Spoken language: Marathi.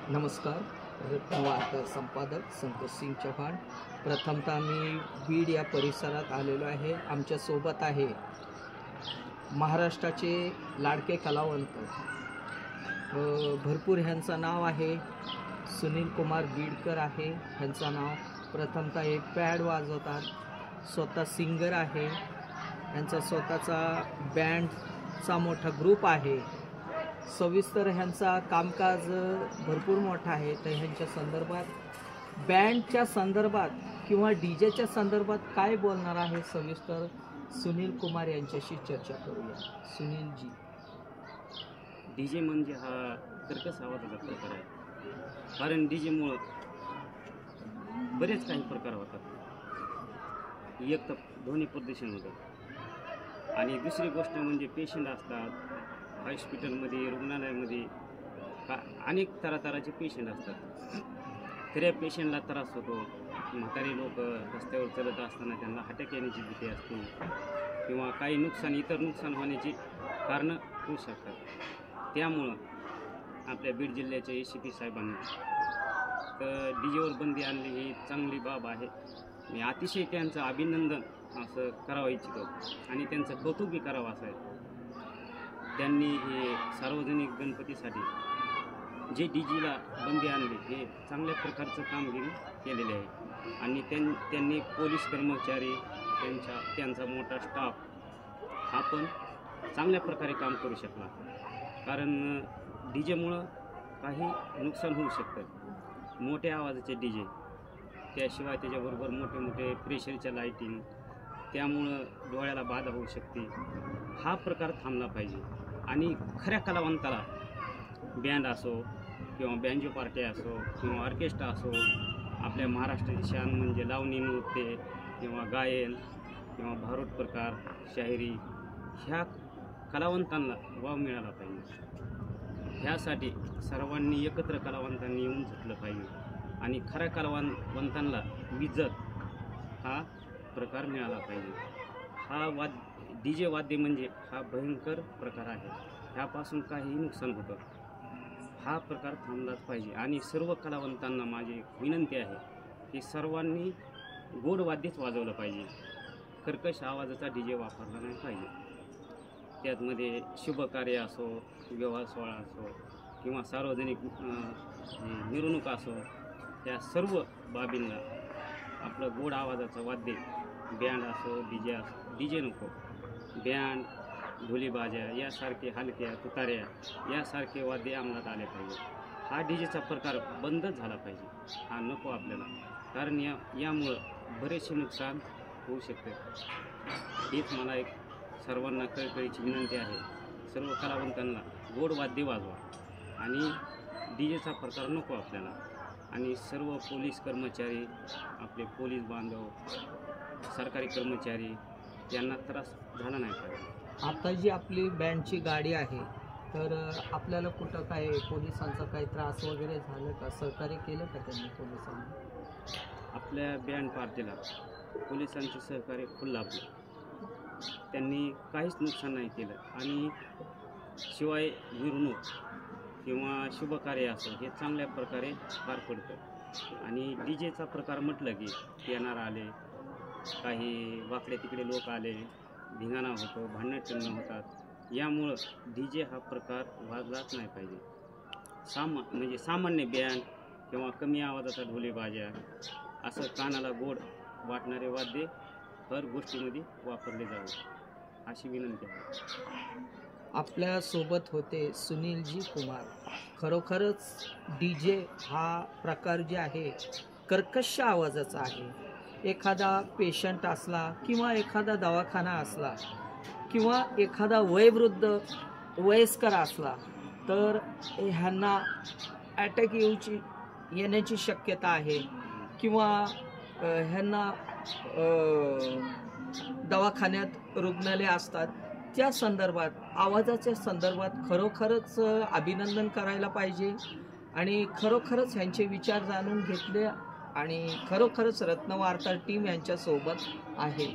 नमस्कार. रत्नवार्ता संपादक संतोष सिंग चव्हाण. प्रथमतः मी बीड या परिसरात आलेलो आहे. आमच्यासोबत आहे महाराष्ट्राचे लाडके कलावंत, भरपूर ह्यांचं नाव आहे. सुनील कुमार बीडकर आहे ह्यांचं नाव. प्रथमतः हे पॅड वाजवतात, स्वतः सिंगर आहे, ह्यांचा स्वतःचा बँडचा मोठा ग्रुप आहे. सविस्तर ह्यांचा कामकाज भरपूर मोठा आहे. तर ह्यांच्या संदर्भात, बँडच्या संदर्भात किंवा डीजेच्या संदर्भात काय बोलणार आहे सविस्तर सुनील कुमार यांच्याशी चर्चा करूया. सुनीलजी, डीजे म्हणजे हा कर्कश आवाजाचा प्रकार आहे. कारण डीजेमुळं बरेच काही प्रकार होतात. एक तर ध्वनी प्रदूषण होतं, आणि दुसरी गोष्ट म्हणजे पेशंट असतात हॉस्पिटलमध्ये, रुग्णालयामध्ये अनेक तऱ्हाचे पेशंट असतात. तर या पेशंटला त्रास होतो. म्हातारे लोक रस्त्यावर चालत असताना त्यांना अटॅक येण्याची भीती असते, किंवा काही इतर नुकसान होण्याची कारणं होऊ शकतात. त्यामुळं आपल्या बीड जिल्ह्याच्या ACP साहेबांनी तर डीजेवर बंदी आणली ही चांगली बाब आहे. मी अतिशय त्यांचं अभिनंदन असं करावं इच्छितो, आणि त्यांचं कौतुकही करावं असं आहे. त्यांनी हे सार्वजनिक गणपतीसाठी जे डीजेला बंदी आणली हे चांगल्या प्रकारचं कामगिरी केलेले आहे. आणि त्यांनी पोलीस कर्मचारी, त्यांचा मोठा स्टाफ हा पण चांगल्या प्रकारे काम करू शकला. कारण डीजेमुळं काही नुकसान होऊ शकतं. मोठ्या आवाजाचे डीजे, त्याशिवाय त्याच्याबरोबर मोठे प्रेशरच्या लाईटिंग, त्यामुळं डोळ्याला बाधा होऊ शकते. हा प्रकार थांबला पाहिजे. आणि खऱ्या कलावंताला बँड असो किंवा बँजो पार्टी असो किंवा ऑर्केस्ट्रा असो, आपल्या महाराष्ट्राची शान म्हणजे लावणी नृत्य किंवा गायन किंवा भारूड प्रकार, शाहिरी, ह्या कलावंतांना वाव मिळाला पाहिजे. ह्यासाठी सर्वांनी एकत्र कलावंतांनी येऊन झटलं पाहिजे, आणि खऱ्या कलावंतांना विजत हा प्रकार मिळाला पाहिजे. हा डीजे वाद्य म्हणजे हा भयंकर प्रकार आहे. ह्यापासून काहीही नुकसान होतं. हा प्रकार थांबलाच पाहिजे. आणि सर्व कलावंतांना माझी विनंती आहे की सर्वांनी गोड वाद्यच वाजवलं पाहिजे. कर्कश आवाजाचा डीजे वापरला नाही पाहिजे. त्यातमध्ये शुभकार्य असो, विवाह सोहळा असो किंवा सार्वजनिक मिरवणूक असो, त्या सर्व बाबींना आपलं गोड आवाजाचं वाद्य, बँड असो, डीजे नको, बँड, ढोलीबाजा यासारखे हलक्या तुताऱ्या यासारखे वाद्य अंमलात आले पाहिजे. हा डीजेचा प्रकार बंदच झाला पाहिजे. हा नको आपल्याला. कारण यामुळं बरेचसे नुकसान होऊ शकते. हीच मला एक सर्वांना कळकळीची विनंती आहे. सर्व कलावंतांना गोड वाद्य वाजवा, आणि डीजेचा प्रकार नको आपल्याला. आणि सर्व पोलीस कर्मचारी, आपले पोलीस बांधव, सरकारी कर्मचारी यांना त्रास झाला नाही पाहिजे. आता जी आपली बँडची गाडी आहे, तर आपल्याला कुठं काय पोलिसांचा काही त्रास वगैरे झालं का? सहकार्य केलं का त्यांनी पोलिसांनी? आपल्या बँड पार्टीला पोलिसांचे सहकार्य फुल लाभलं. त्यांनी काहीच नुकसान नाही केलं. आणि शिवाय मिरवणूक किंवा शुभकार्य असो हे चांगल्या प्रकारे पार पडतं. आणि डीजेचा प्रकार म्हटलं की येणार आले, काही वाकडे तिकडे लोक आले, धिंगाणा होतो, भांडणं होतात. यामुळं डीजे हा प्रकार वाजलाच नाही पाहिजे. म्हणजे सामान्य बँड किंवा कमी आवाजाचा ढोलीबाजा असं कानाला गोड वाटणारे वाद्य हर गोष्टीमध्ये वापरले जावे अशी विनंती आहे. आपल्यासोबत होते सुनीलजी कुमार. खरोखरच डीजे हा प्रकार जे आहे कर्कश आवाजाचा आहे. एखादा पेशंट असला किंवा एखादा दवाखाना असला किंवा एखादा वयस्कर असला, तर ह्यांना अटॅक येण्याची शक्यता आहे, किंवा ह्यांना दवाखान्यात रुग्णालय असतात. त्या संदर्भात, आवाजाच्या संदर्भात खरोखरच अभिनंदन करायला पाहिजे. आणि खरोखरच ह्यांचे विचार जाणून घेतले, आणि खरोखरच रत्नवार्ता टीम यांच्यासोबत आहे.